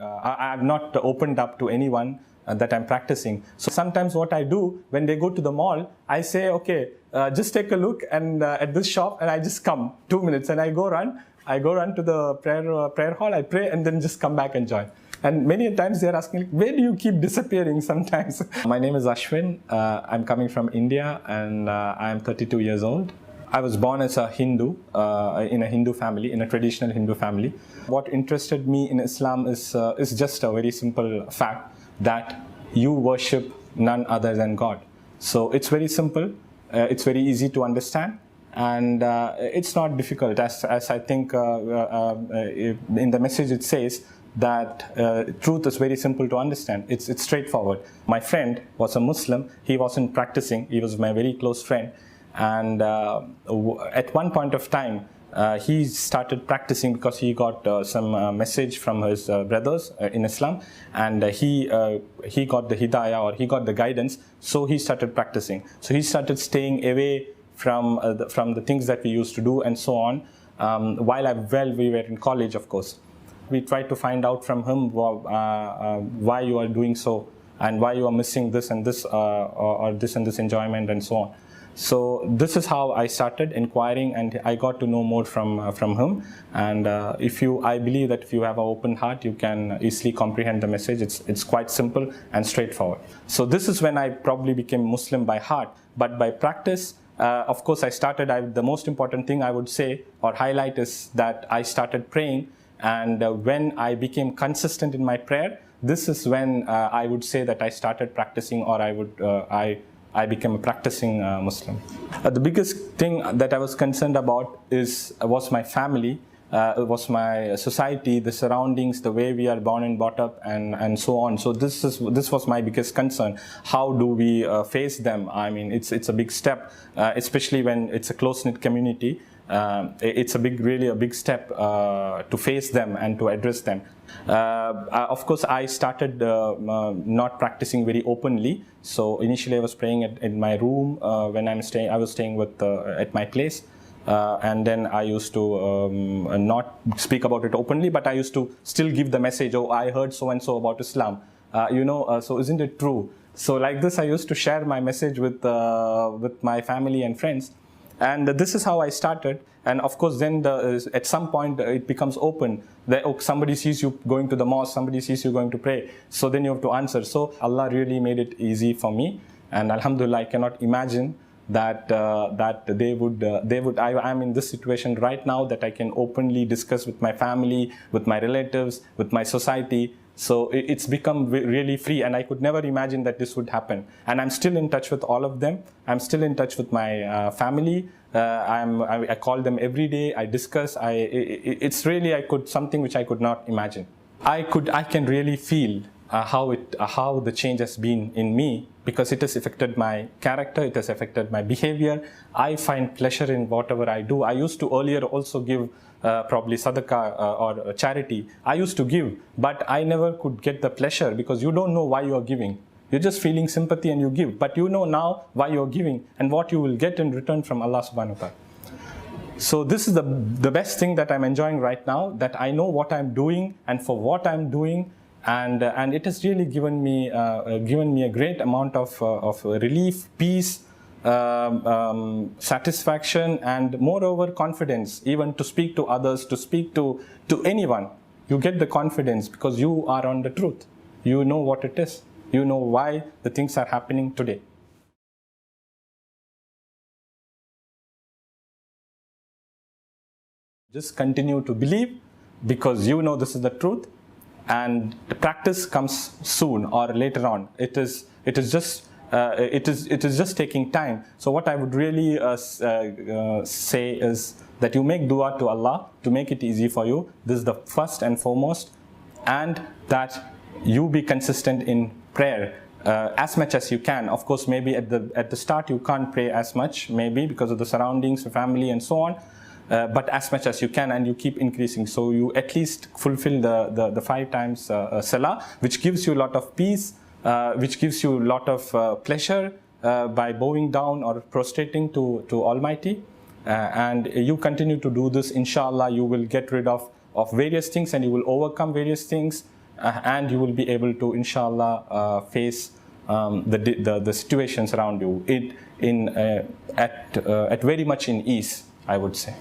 I've not opened up to anyone that I'm practicing. So sometimes what I do when they go to the mall, I say, okay, just take a look and at this shop, and I just come 2 minutes and I go run to the prayer hall, I pray, and then just come back and join. And many times they're asking, where do you keep disappearing sometimes? My name is Ashwin. I'm coming from India, and I'm 32 years old. I was born as a Hindu, in a Hindu family, in a traditional Hindu family. What interested me in Islam is just a very simple fact that you worship none other than God. So it's very simple, it's very easy to understand, and it's not difficult, as I think in the message it says that truth is very simple to understand. It's straightforward. My friend was a Muslim. He wasn't practicing. He was my very close friend, and at one point of time he started practicing because he got some message from his brothers in Islam, and he got the hidayah, or he got the guidance, so he started practicing. So he started staying away from the things that we used to do and so on, while we were in college, of course. We tried to find out from him why you are doing so, and why you are missing this and this, or this and this enjoyment and so on. So this is how I started inquiring, and I got to know more from him. And I believe that if you have an open heart, you can easily comprehend the message. It's quite simple and straightforward. So this is when I probably became Muslim by heart, but by practice, of course, the most important thing I would say or highlight is that I started praying. And when I became consistent in my prayer, this is when I would say that I started practicing, or I became a practicing Muslim. The biggest thing that I was concerned about was my family, was my society, the surroundings, the way we are born and brought up, and so on. So this was my biggest concern. How do we face them? I mean, it's a big step, especially when it's a close-knit community. It's really a big step to face them and to address them. Of course, I started not practicing very openly. So initially, I was praying in my room when I was staying at my place, and then I used to not speak about it openly, but I used to still give the message. Oh, I heard so and so about Islam. So isn't it true? So like this, I used to share my message with my family and friends. And this is how I started. And of course, then at some point it becomes open. Somebody sees you going to the mosque, somebody sees you going to pray. So then you have to answer. So Allah really made it easy for me. And Alhamdulillah, I cannot imagine that I'm in this situation right now, that I can openly discuss with my family, with my relatives, with my society. So it's become really free, and I could never imagine that this would happen. And I'm still in touch with all of them. I'm still in touch with my family. I call them every day. I discuss. It's really something which I could not imagine. I can really feel how the change has been in me, because it has affected my character, it has affected my behavior. I find pleasure in whatever I do. I used to earlier also give probably sadaqah or charity. I used to give, but I never could get the pleasure, because you don't know why you are giving. You're just feeling sympathy and you give, but you know now why you're giving and what you will get in return from Allah subhanahu wa ta'ala. So this is the best thing that I'm enjoying right now, that I know what I'm doing and for what I'm doing. And it has really given me a great amount of relief, peace, satisfaction, and moreover confidence, even to speak to others, to speak to anyone. You get the confidence because you are on the truth. You know what it is. You know why the things are happening today. Just continue to believe, because you know this is the truth. And the practice comes soon or later on. It is just taking time. So what I would really say is that you make dua to Allah to make it easy for you. This is the first and foremost, and that you be consistent in prayer as much as you can. Of course, maybe at the start you can't pray as much, maybe because of the surroundings, the family, and so on. But as much as you can, and you keep increasing. So you at least fulfill the 5 times salah, which gives you a lot of peace, which gives you a lot of pleasure by bowing down or prostrating to Almighty. And you continue to do this, inshallah, you will get rid of various things, and you will overcome various things. and you will be able to, inshallah, face the situations around you at very much in ease, I would say.